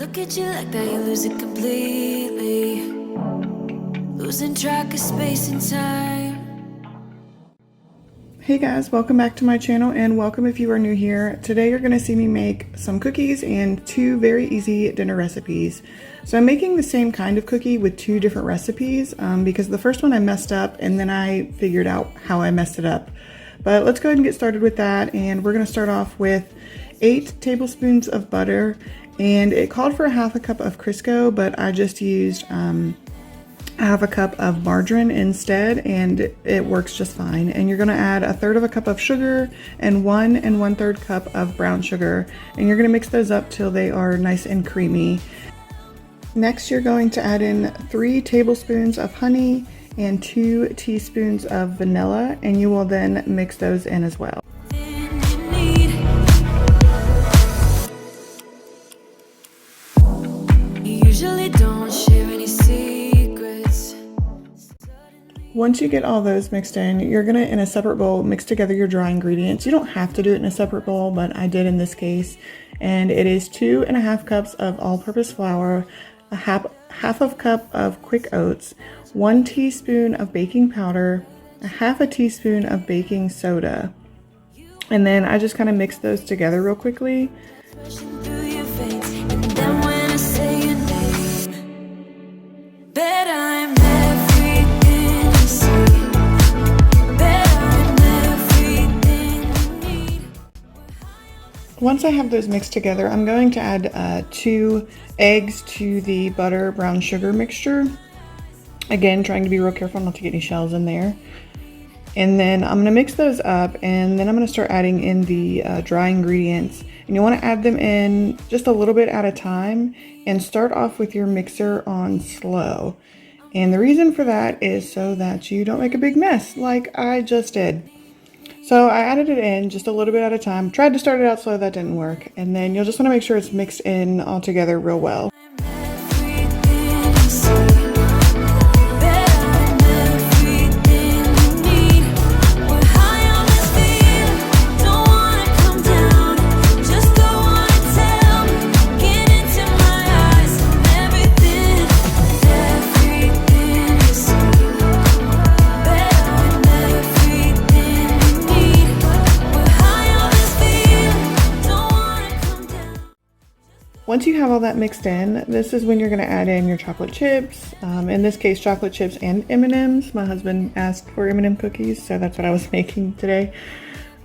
look at you like that, you lose it completely. Losing track of space and time. Hey guys, welcome back to my channel and welcome if you are new here. Today you're going to see me make some cookies and two very easy dinner recipes. So I'm making the same kind of cookie with two different recipes because the first one I messed up and then I figured out how I messed it up. But let's go ahead and get started with that, and we're going to start off with 8 tablespoons of butter, and it called for half a cup of Crisco, but I just used half a cup of margarine instead, and it works just fine. And you're going to add 1/3 cup of sugar and 1 1/3 cup of brown sugar, and you're going to mix those up till they are nice and creamy. Next, you're going to add in 3 tablespoons of honey and 2 teaspoons of vanilla, and you will then mix those in as well. Once you get all those mixed in, you're gonna, in a separate bowl, mix together your dry ingredients. You don't have to do it in a separate bowl, but I did in this case. And it is 2 1/2 cups of all-purpose flour, a half of cup of quick oats, 1 teaspoon of baking powder, a 1/2 teaspoon of baking soda. And then I just kind of mix those together real quickly. Once I have those mixed together, I'm going to add 2 eggs to the butter brown sugar mixture. Again, trying to be real careful not to get any shells in there. And then I'm going to mix those up, and then I'm going to start adding in the dry ingredients. And you want to add them in just a little bit at a time, and start off with your mixer on slow. And the reason for that is so that you don't make a big mess like I just did. So I added it in just a little bit at a time. Tried to start it out slow, that didn't work. And then you'll just want to make sure it's mixed in all together real well. Once you have all that mixed in, this is when you're going to add in your chocolate chips. In this case, chocolate chips and M&Ms. My husband asked for M&M cookies, so that's what I was making today.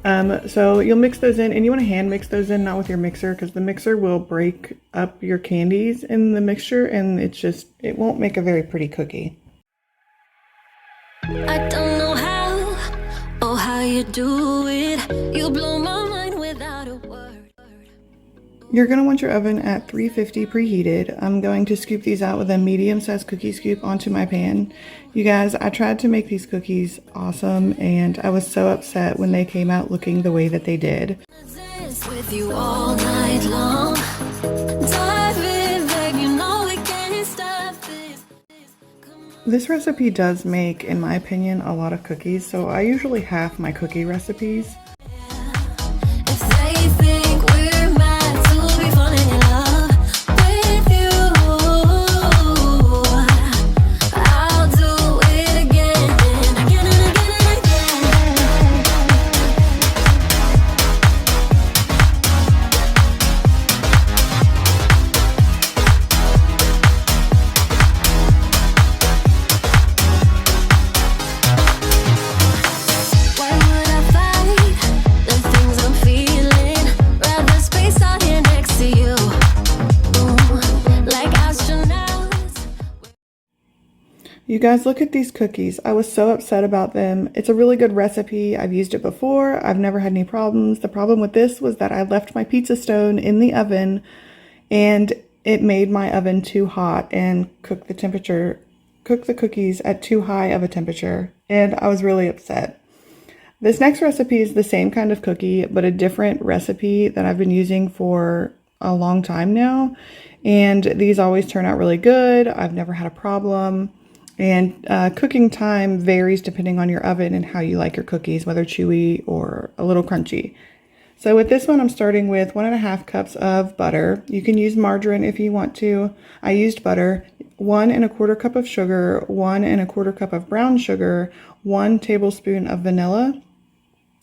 So you'll mix those in, and you want to hand mix those in, not with your mixer, because the mixer will break up your candies in the mixture, and it won't make a very pretty cookie. I don't know how you do it. You blow my mind without a word. You're going to want your oven at 350 preheated. I'm going to scoop these out with a medium-sized cookie scoop onto my pan. You guys, I tried to make these cookies awesome, and I was so upset when they came out looking the way that they did. With you all night long. This recipe does make, in my opinion, a lot of cookies, so I usually half my cookie recipes. You guys, look at these cookies. I was so upset about them. It's a really good recipe. I've used it before. I've never had any problems. The problem with this was that I left my pizza stone in the oven, and it made my oven too hot and cooked the cookies at too high of a temperature, and I was really upset. This next recipe is the same kind of cookie, but a different recipe that I've been using for a long time now, and these always turn out really good. I've never had a problem. And cooking time varies depending on your oven and how you like your cookies, whether chewy or a little crunchy. So with this one, I'm starting with 1.5 cups of butter. You can use margarine if you want to. I used butter. 1 1/4 cup of sugar, 1 1/4 cup of brown sugar, 1 tablespoon of vanilla,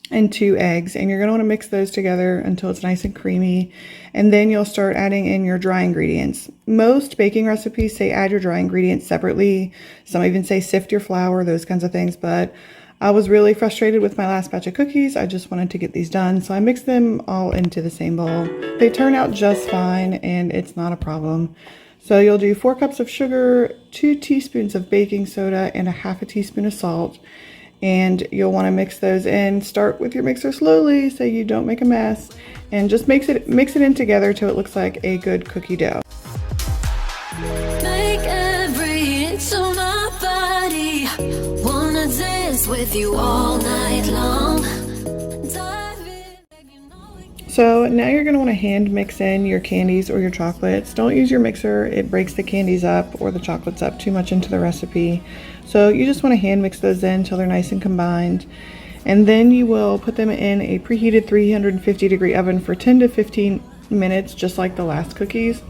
and 2 eggs. And you're going to want to mix those together until it's nice and creamy. And then you'll start adding in your dry ingredients. Most baking recipes say add your dry ingredients separately. Some even say sift your flour, those kinds of things. But I was really frustrated with my last batch of cookies. I just wanted to get these done. So I mixed them all into the same bowl. They turn out just fine and it's not a problem. So you'll do 4 cups of sugar, 2 teaspoons of baking soda, and 1/2 teaspoon of salt. And you'll want to mix those in. Start with your mixer slowly so you don't make a mess. And just mix it in together till it looks like a good cookie dough. Make every inch of my body wanna dance with you all night long. So now you're going to want to hand mix in your candies or your chocolates. Don't use your mixer. It breaks the candies up or the chocolates up too much into the recipe. So you just want to hand mix those in until they're nice and combined. And then you will put them in a preheated 350-degree oven for 10 to 15 minutes, just like the last cookies.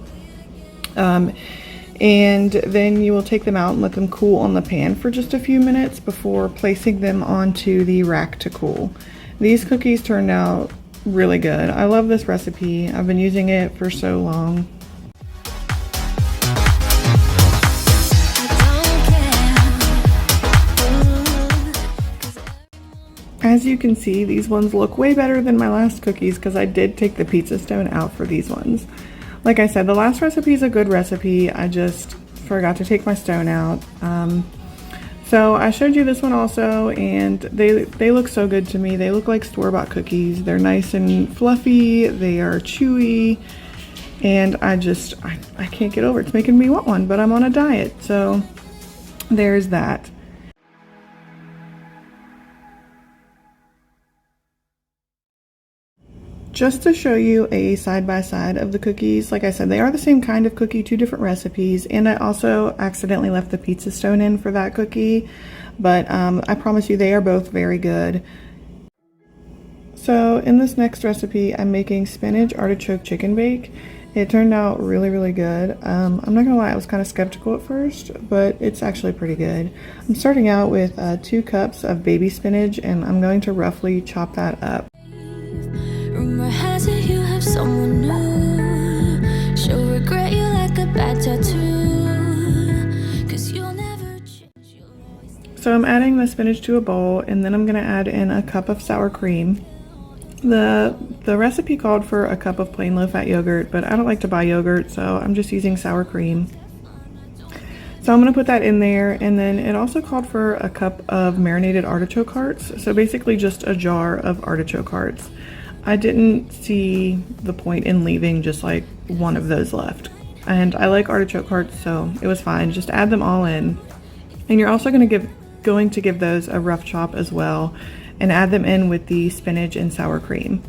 And then you will take them out and let them cool on the pan for just a few minutes before placing them onto the rack to cool. These cookies turned out really good. I love this recipe. I've been using it for so long. As you can see, these ones look way better than my last cookies because I did take the pizza stone out for these ones. Like I said, the last recipe is a good recipe. I just forgot to take my stone out. So I showed you this one also, and they look so good to me. They look like store-bought cookies. They're nice and fluffy. They are chewy, and I can't get over it. It's making me want one, but I'm on a diet, so there's that. Just to show you a side-by-side of the cookies, like I said, they are the same kind of cookie, 2 different recipes, and I also accidentally left the pizza stone in for that cookie, but I promise you they are both very good. So in this next recipe, I'm making spinach artichoke chicken bake. It turned out really, really good. I'm not gonna lie, I was kind of skeptical at first, but it's actually pretty good. I'm starting out with 2 cups of baby spinach, and I'm going to roughly chop that up. Rumor has it you have someone new. She'll regret you like a bad tattoo. 'Cause you'll never change. So I'm adding the spinach to a bowl, and then I'm gonna add in a cup of sour cream. The recipe called for a cup of plain low-fat yogurt, but I don't like to buy yogurt, so I'm just using sour cream. So I'm gonna put that in there, and then it also called for a cup of marinated artichoke hearts. So basically just a jar of artichoke hearts. I didn't see the point in leaving just like one of those left. And I like artichoke hearts, so it was fine. Just add them all in. And you're also going to give those a rough chop as well, and add them in with the spinach and sour cream.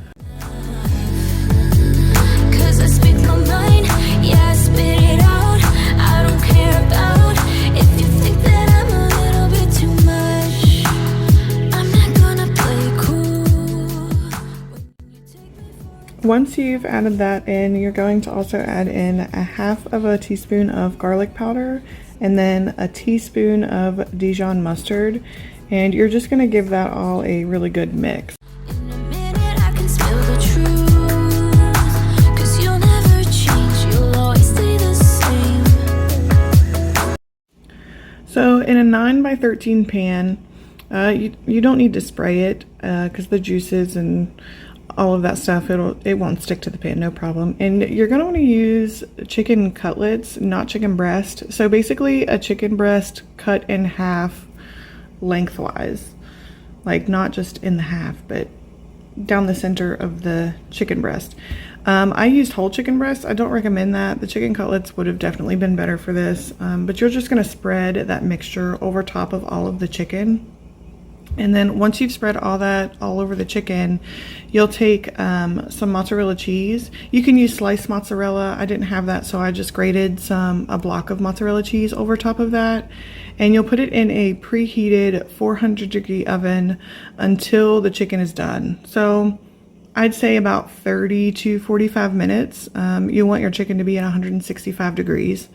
Once you've added that in, you're going to also add in 1/2 teaspoon of garlic powder and then a teaspoon of Dijon mustard, and you're just going to give that all a really good mix. So in a 9 by 13 pan, you don't need to spray it because the juices and all of that stuff, it won't stick to the pan, no problem. And you're going to want to use chicken cutlets, not chicken breast. So basically a chicken breast cut in half lengthwise, like not just in the half, but down the center of the chicken breast. I used whole chicken breast. I don't recommend that. The chicken cutlets would have definitely been better for this, but you're just going to spread that mixture over top of all of the chicken. And then once you've spread all that all over the chicken, you'll take some mozzarella cheese. You can use sliced mozzarella. I didn't have that, so I just grated a block of mozzarella cheese over top of that. And you'll put it in a preheated 400-degree oven until the chicken is done. So I'd say about 30 to 45 minutes. You want your chicken to be at 165 degrees.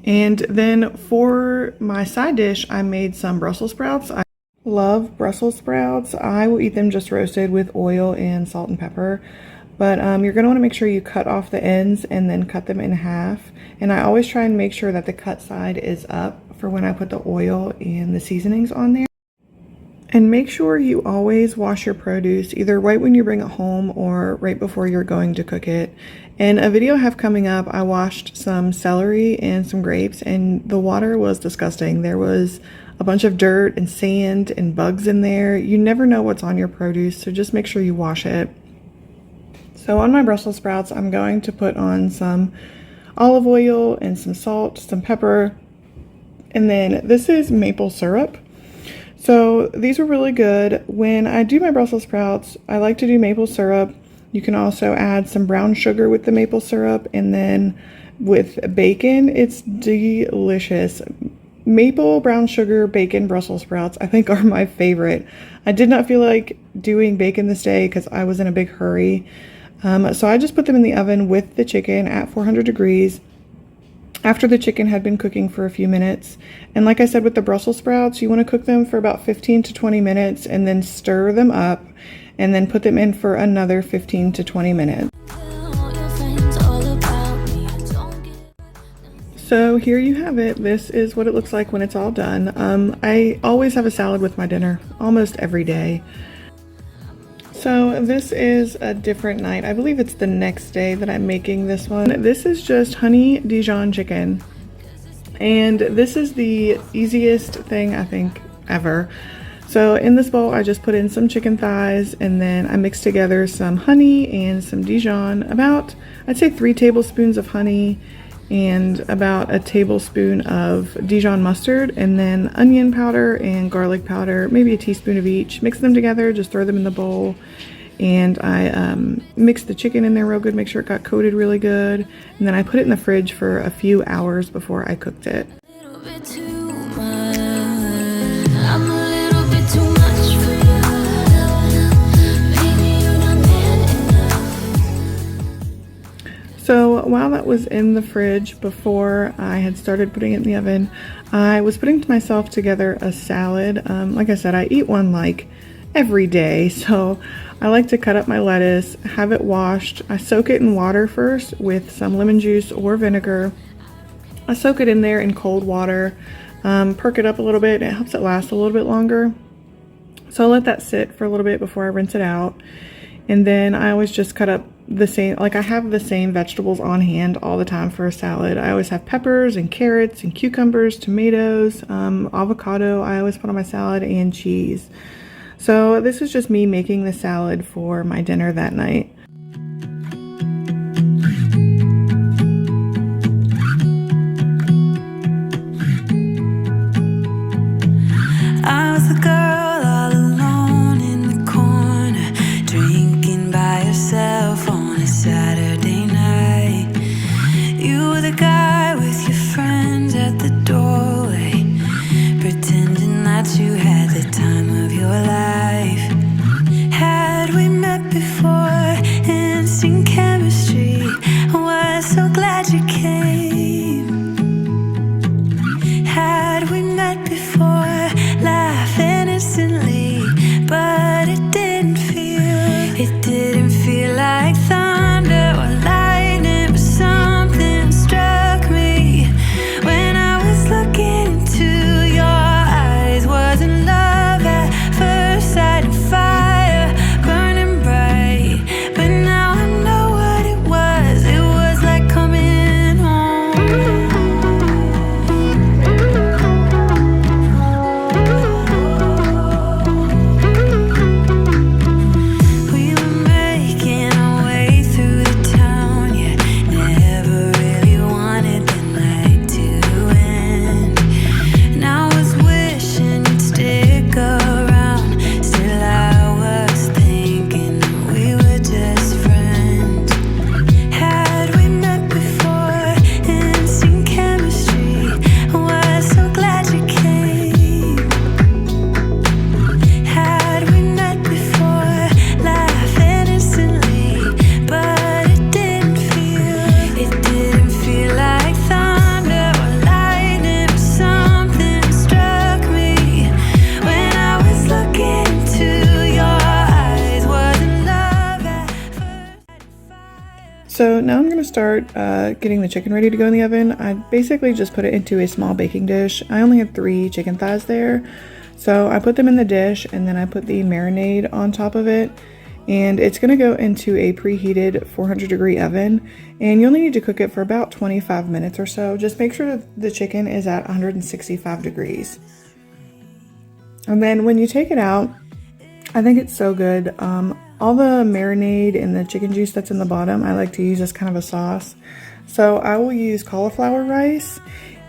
And then for my side dish, I made some Brussels sprouts. I love Brussels sprouts. I will eat them just roasted with oil and salt and pepper. But you're going to want to make sure you cut off the ends and then cut them in half. And I always try and make sure that the cut side is up for when I put the oil and the seasonings on there. And make sure you always wash your produce either right when you bring it home or right before you're going to cook it. In a video I have coming up, I washed some celery and some grapes, and the water was disgusting. There was a bunch of dirt and sand and bugs in there. You never know what's on your produce, so just make sure you wash it. So on my Brussels sprouts, I'm going to put on some olive oil and some salt, some pepper, and then this is maple syrup. So these are really good. When I do my Brussels sprouts, I like to do maple syrup. You can also add some brown sugar with the maple syrup, and then with bacon, it's delicious. Maple, brown sugar, bacon, Brussels sprouts, I think are my favorite. I did not feel like doing bacon this day because I was in a big hurry. So I just put them in the oven with the chicken at 400 degrees. After the chicken had been cooking for a few minutes. And like I said with the Brussels sprouts, you want to cook them for about 15 to 20 minutes and then stir them up and then put them in for another 15 to 20 minutes. So here you have it. This is what it looks like when it's all done. I always have a salad with my dinner, almost every day. So this is a different night. I believe it's the next day that I'm making this one. This is just honey Dijon chicken. And this is the easiest thing I think ever. So in this bowl, I just put in some chicken thighs, and then I mixed together some honey and some Dijon, about, I'd say 3 tablespoons of honey and about a tablespoon of Dijon mustard, and then onion powder and garlic powder, maybe a teaspoon of each. Mix them together, just throw them in the bowl, and I mixed the chicken in there real good, make sure it got coated really good, and then I put it in the fridge for a few hours before I cooked it. So while that was in the fridge before I had started putting it in the oven, I was putting myself together a salad. Like I said, I eat one like every day, so I like to cut up my lettuce, have it washed. I soak it in water first with some lemon juice or vinegar. I soak it in there in cold water, perk it up a little bit, and it helps it last a little bit longer. So I'll let that sit for a little bit before I rinse it out. And then I always just cut up the same, like I have the same vegetables on hand all the time for a salad. I always have peppers and carrots and cucumbers, tomatoes, avocado I always put on my salad, and cheese. So this is just me making the salad for my dinner that night. I was the girl all alone in the corner, drinking by yourself on a Saturday night. You were the guy with your friends at the doorway, pretending that you had the time of your life. Had we met before? So now I'm going to start getting the chicken ready to go in the oven. I basically just put it into a small baking dish. I only had 3 chicken thighs there. So I put them in the dish and then I put the marinade on top of it. And it's going to go into a preheated 400-degree oven. And you'll need to cook it for about 25 minutes or so. Just make sure that the chicken is at 165 degrees. And then when you take it out, I think it's so good. All the marinade and the chicken juice that's in the bottom, I like to use as kind of a sauce. So I will use cauliflower rice,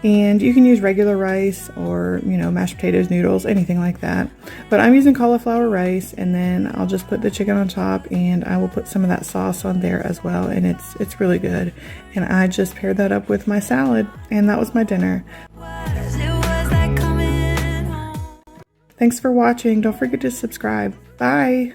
and you can use regular rice or, mashed potatoes, noodles, anything like that. But I'm using cauliflower rice, and then I'll just put the chicken on top, and I will put some of that sauce on there as well, and it's really good. And I just paired that up with my salad, and that was my dinner. Thanks for watching. Don't forget to subscribe. Bye.